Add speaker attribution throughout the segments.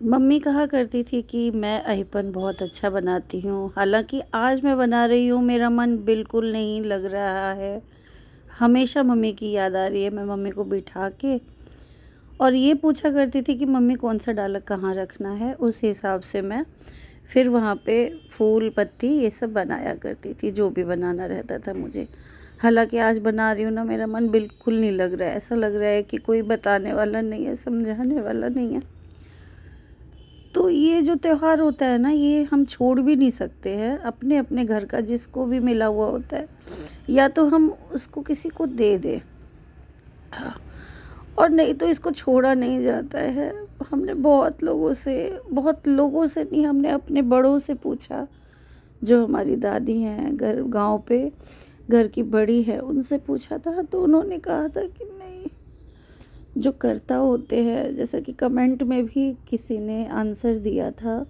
Speaker 1: Mummy कहा करती थी कि मैं अहिपन बहुत अच्छा बनाती हूँ। हालाँकि आज मैं बना रही हूँ, मेरा मन बिल्कुल नहीं लग रहा है। हमेशा मम्मी की याद आ रही है। मैं मम्मी को बिठा के और ये पूछा करती थी कि मम्मी कौन-सा डाला कहाँ रखना है, उस हिसाब से मैं फिर वहाँ पे फूल, पत्ती ये सब बनाया करती थी, जो भी बनाना रहता था मुझे। हालाँकि आज बना रही हूँ ना, मेरा मन बिल्कुल नहीं लग रहा है। ऐसा लग रहा है कि कोई बताने वाला नहीं है, समझाने वाला नहीं है। तो ये जो त्योहार होता है ना, ये हम छोड़ भी नहीं सकते हैं। अपने-अपने घर का जिसको भी मिला हुआ होता है, या तो हम उसको किसी को दे दें, और नहीं तो इसको छोड़ा नहीं जाता है। हमने बहुत लोगों से नहीं, हमने अपने बड़ों से पूछा, जो हमारी दादी हैं, घर गाँव पे घर की बड़ी है, उनसे पूछा था, तो उन्होंने कहा था कि नहीं, जो कर्ता होते हैं, जैसा कि कमेंट में भी किसी ने आंसर दिया था,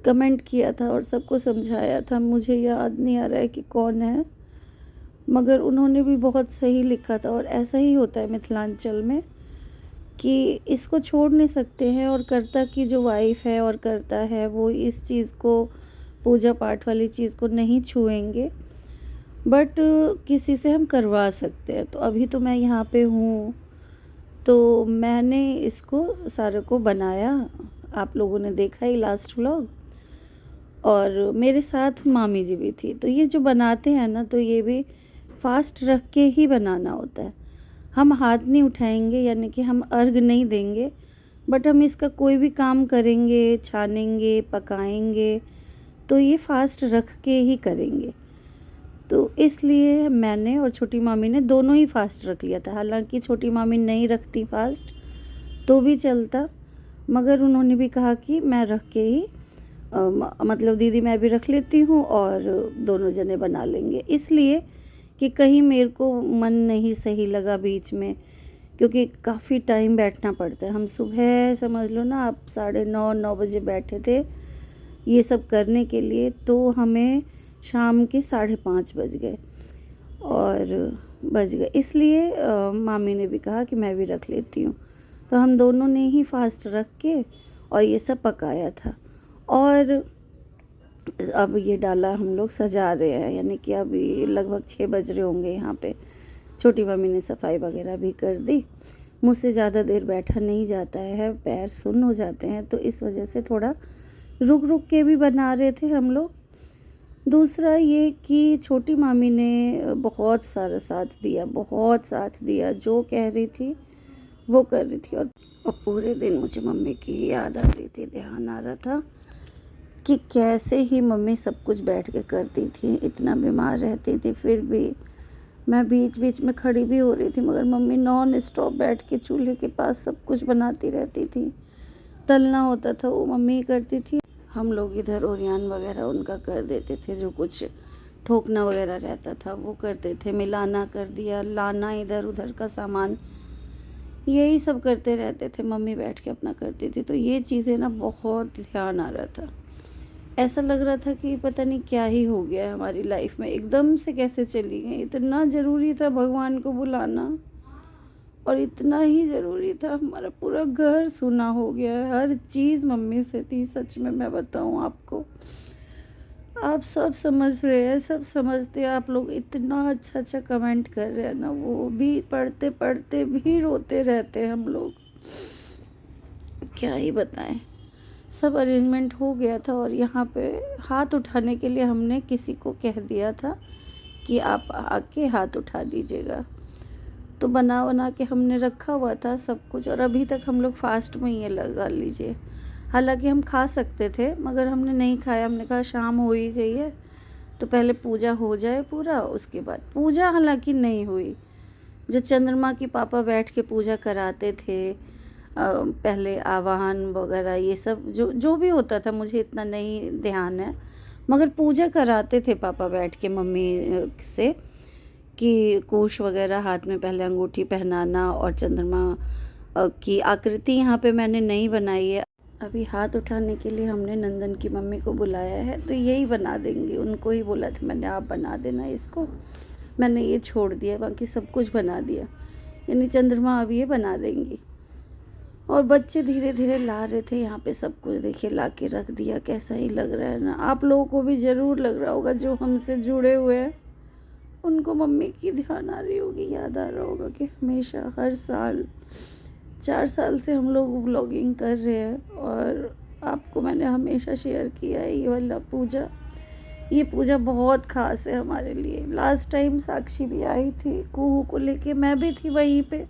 Speaker 1: कमेंट किया था और सबको समझाया था। मुझे याद नहीं आ रहा है कि कौन है, मगर उन्होंने भी बहुत सही लिखा था। और ऐसा ही होता है मिथिलांचल में कि इसको छोड़ नहीं सकते हैं, और कर्ता की जो वाइफ़ है और कर्ता है, वो इस चीज़ को, पूजा पाठ वाली चीज़ को नहीं छुएंगे, बट किसी से हम करवा सकते हैं। तो अभी तो मैं यहाँ पे हूँ, तो मैंने इसको सारे को बनाया। आप लोगों ने देखा ही लास्ट व्लॉग, और मेरे साथ मामी जी भी थी। तो ये जो बनाते हैं ना, तो ये भी फास्ट रख के ही बनाना होता है। हम हाथ नहीं उठाएंगे, यानी कि हम अर्घ नहीं देंगे, बट हम इसका कोई भी काम करेंगे, छानेंगे, पकाएंगे, तो ये फास्ट रख के ही करेंगे। तो इसलिए मैंने और छोटी मामी ने दोनों ही फास्ट रख लिया था। हालांकि छोटी मामी नहीं रखती फास्ट, तो भी चलता, मगर उन्होंने भी कहा कि मैं रख के ही मतलब दीदी मैं भी रख लेती हूँ और दोनों जने बना लेंगे। इसलिए कि कहीं मेरे को मन नहीं सही लगा बीच में, क्योंकि काफ़ी टाइम बैठना पड़ता है। हम सुबह समझ लो ना आप 9:30 बैठे थे ये सब करने के लिए, तो हमें शाम के 5:30 बज गए, और बज गए। इसलिए मामी ने भी कहा कि मैं भी रख लेती हूँ। तो हम दोनों ने ही फास्ट रख के और ये सब पकाया था। और अब ये डाला हम लोग सजा रहे हैं, यानी कि अभी लगभग 6 बज रहे होंगे यहाँ पे। छोटी मम्मी ने सफाई वगैरह भी कर दी। मुझसे ज़्यादा देर बैठा नहीं जाता है, पैर सुन्न हो जाते हैं, तो इस वजह से थोड़ा रुक रुक के भी बना रहे थे हम लोग। दूसरा ये कि छोटी मामी ने बहुत सारा साथ दिया, बहुत साथ दिया। जो कह रही थी वो कर रही थी। और पूरे दिन मुझे मम्मी की याद आ रही थी, ध्यान आ रहा था कि कैसे ही मम्मी सब कुछ बैठ के करती थी। इतना बीमार रहती थी, फिर भी मैं बीच बीच में खड़ी भी हो रही थी, मगर मम्मी नॉन स्टॉप बैठ के चूल्हे के पास सब कुछ बनाती रहती थी। तलना होता था वो मम्मी ही करती थी। हम लोग इधर ओरियान वगैरह उनका कर देते थे, जो कुछ ठोकना वगैरह रहता था वो करते थे। मिलाना कर दिया, लाना इधर उधर का सामान, यही सब करते रहते थे। मम्मी बैठ के अपना करती थी। तो ये चीज़ें ना बहुत ध्यान आ रहा था। ऐसा लग रहा था कि पता नहीं क्या ही हो गया है हमारी लाइफ में, एकदम से कैसे चली गई। इतना ज़रूरी था भगवान को बुलाना, और इतना ही ज़रूरी था, हमारा पूरा घर सुना हो गया है। हर चीज़ मम्मी से थी, सच में मैं बताऊँ आपको। आप सब समझ रहे हैं, सब समझते हैं। आप लोग इतना अच्छा अच्छा कमेंट कर रहे हैं ना, वो भी पढ़ते पढ़ते भी रोते रहते हैं हम लोग। क्या ही बताएं। सब अरेंजमेंट हो गया था, और यहाँ पे हाथ उठाने के लिए हमने किसी को कह दिया था कि आप आके हाथ उठा दीजिएगा। तो बना बना के हमने रखा हुआ था सब कुछ, और अभी तक हम लोग फास्ट में ये लगा लीजिए। हालांकि हम खा सकते थे, मगर हमने नहीं खाया। हमने कहा शाम हो ही गई है, तो पहले पूजा हो जाए पूरा, उसके बाद पूजा। हालांकि नहीं हुई। जो चंद्रमा की पापा बैठ के पूजा कराते थे, पहले आवाहन वगैरह ये सब जो जो भी होता था, मुझे इतना नहीं ध्यान है, मगर पूजा कराते थे पापा बैठ के मम्मी से, कि कुश वगैरह हाथ में पहले अंगूठी पहनाना, और चंद्रमा की आकृति यहाँ पे मैंने नहीं बनाई है। अभी हाथ उठाने के लिए हमने नंदन की मम्मी को बुलाया है, तो यही बना देंगे। उनको ही बोला था मैंने, आप बना देना इसको। मैंने ये छोड़ दिया, बाकी सब कुछ बना दिया, यानी चंद्रमा अब ये बना देंगी। और बच्चे धीरे धीरे ला रहे थे यहाँ पे सब कुछ। देखिए ला के रख दिया, कैसा ही लग रहा है ना। आप लोगों को भी ज़रूर लग रहा होगा, जो हमसे जुड़े हुए हैं उनको मम्मी की ध्यान आ रही होगी, याद आ रहा होगा कि हमेशा हर साल 4 साल से हम लोग व्लॉगिंग कर रहे हैं और आपको मैंने हमेशा शेयर किया है ये वाला पूजा। ये पूजा बहुत ख़ास है हमारे लिए। लास्ट टाइम साक्षी भी आई थी कुहू को लेके, मैं भी थी वहीं पे।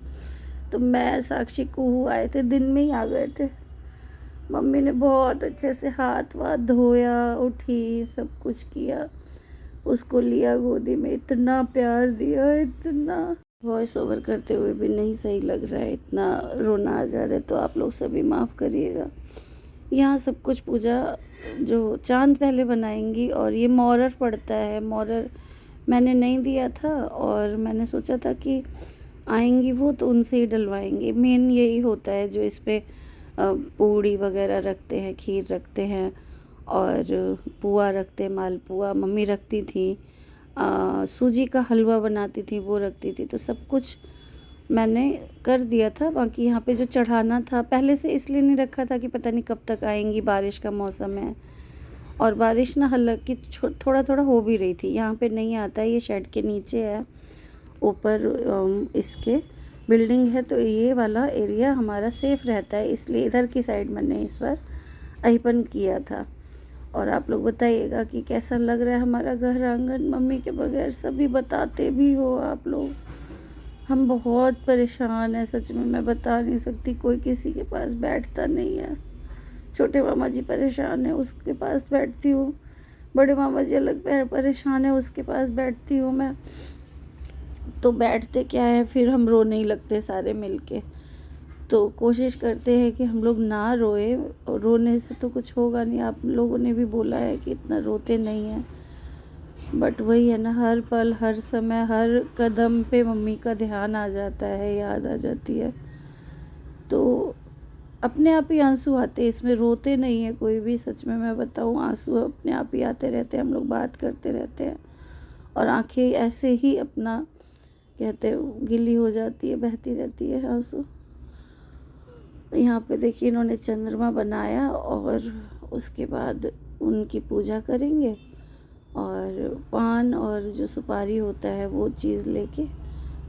Speaker 1: तो मैं, साक्षी, कुहू आए थे, दिन में ही आ गए थे। मम्मी ने बहुत अच्छे से हाथ वाथ धोया, उठी, सब कुछ किया, उसको लिया गोदी में, इतना प्यार दिया, इतना। वॉइस ओवर करते हुए भी नहीं सही लग रहा है, इतना रोना आ जा रहा है, तो आप लोग सभी माफ़ करिएगा। यहाँ सब कुछ पूजा जो चांद पहले बनाएंगी। और ये मॉरर पड़ता है, मॉरर मैंने नहीं दिया था और मैंने सोचा था कि आएंगी वो तो उनसे ही डलवाएंगे। मेन यही होता है जो इस पे पूड़ी वगैरह रखते हैं, खीर रखते हैं और पुआ रखते हैं, मालपुआ मम्मी रखती थी, सूजी का हलवा बनाती थी वो रखती थी। तो सब कुछ मैंने कर दिया था। बाकी यहाँ पे जो चढ़ाना था पहले से इसलिए नहीं रखा था कि पता नहीं कब तक आएंगी, बारिश का मौसम है और बारिश ना हल्की थोड़ा थोड़ा हो भी रही थी। यहाँ पे नहीं आता है, ये शेड के नीचे है, ऊपर इसके बिल्डिंग है, तो ये वाला एरिया हमारा सेफ़ रहता है, इसलिए इधर की साइड मैंने इस बार अहिपन किया था। और आप लोग बताइएगा कि कैसा लग रहा है हमारा घर आंगन। मम्मी के बगैर सभी बताते भी हो आप लोग, हम बहुत परेशान हैं सच में, मैं बता नहीं सकती। कोई किसी के पास बैठता नहीं है। छोटे मामा जी परेशान है, उसके पास बैठती हूँ। बड़े मामा जी अलग परेशान है, उसके पास बैठती हूँ मैं। तो बैठते क्या है, फिर हम रोने ही लगते सारे मिलके। तो कोशिश करते हैं कि हम लोग ना रोए, और रोने से तो कुछ होगा नहीं। आप लोगों ने भी बोला है कि इतना रोते नहीं हैं, बट वही है ना, हर पल हर समय हर कदम पे मम्मी का ध्यान आ जाता है, याद आ जाती है। तो अपने आप ही आंसू आते हैं, इसमें रोते नहीं है कोई भी। सच में मैं बताऊँ, आंसू अपने आप ही आते रहते हैं। हम लोग बात करते रहते हैं और आंखें ऐसे ही अपना कहते गीली हो जाती है, बहती रहती है आंसू। यहाँ पे देखिए इन्होंने चंद्रमा बनाया और उसके बाद उनकी पूजा करेंगे और पान और जो सुपारी होता है वो चीज़ लेके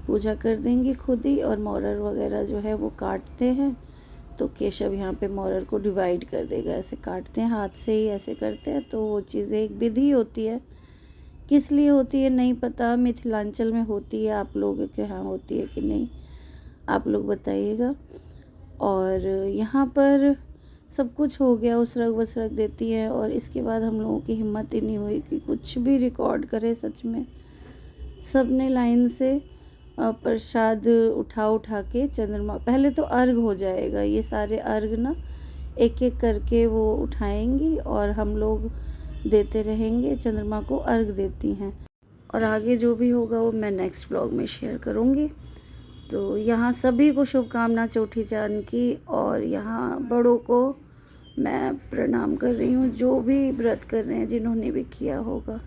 Speaker 1: पूजा कर देंगे खुद ही। और मॉरर वगैरह जो है वो काटते हैं, तो केशव यहाँ पे मॉरर को डिवाइड कर देगा। ऐसे काटते हैं हाथ से ही, ऐसे करते हैं। तो वो चीज़ें एक विधि होती है, किस लिए होती है नहीं पता, मिथिलांचल में होती है, आप लोगों के यहाँ होती है कि नहीं आप लोग बताइएगा। और यहाँ पर सब कुछ हो गया, उसरग वसरग देती है और इसके बाद हम लोगों की हिम्मत ही नहीं हुई कि कुछ भी रिकॉर्ड करें। सच में सब ने लाइन से प्रसाद उठा के चंद्रमा, पहले तो अर्घ हो जाएगा, ये सारे अर्घ ना एक एक करके वो उठाएंगी और हम लोग देते रहेंगे, चंद्रमा को अर्घ देती हैं। और आगे जो भी होगा वो मैं नेक्स्ट व्लॉग में शेयर करूँगी। तो यहाँ सभी को शुभकामना चौठी चाँद की, और यहाँ बड़ों को मैं प्रणाम कर रही हूँ, जो भी व्रत कर रहे हैं, जिन्होंने भी किया होगा।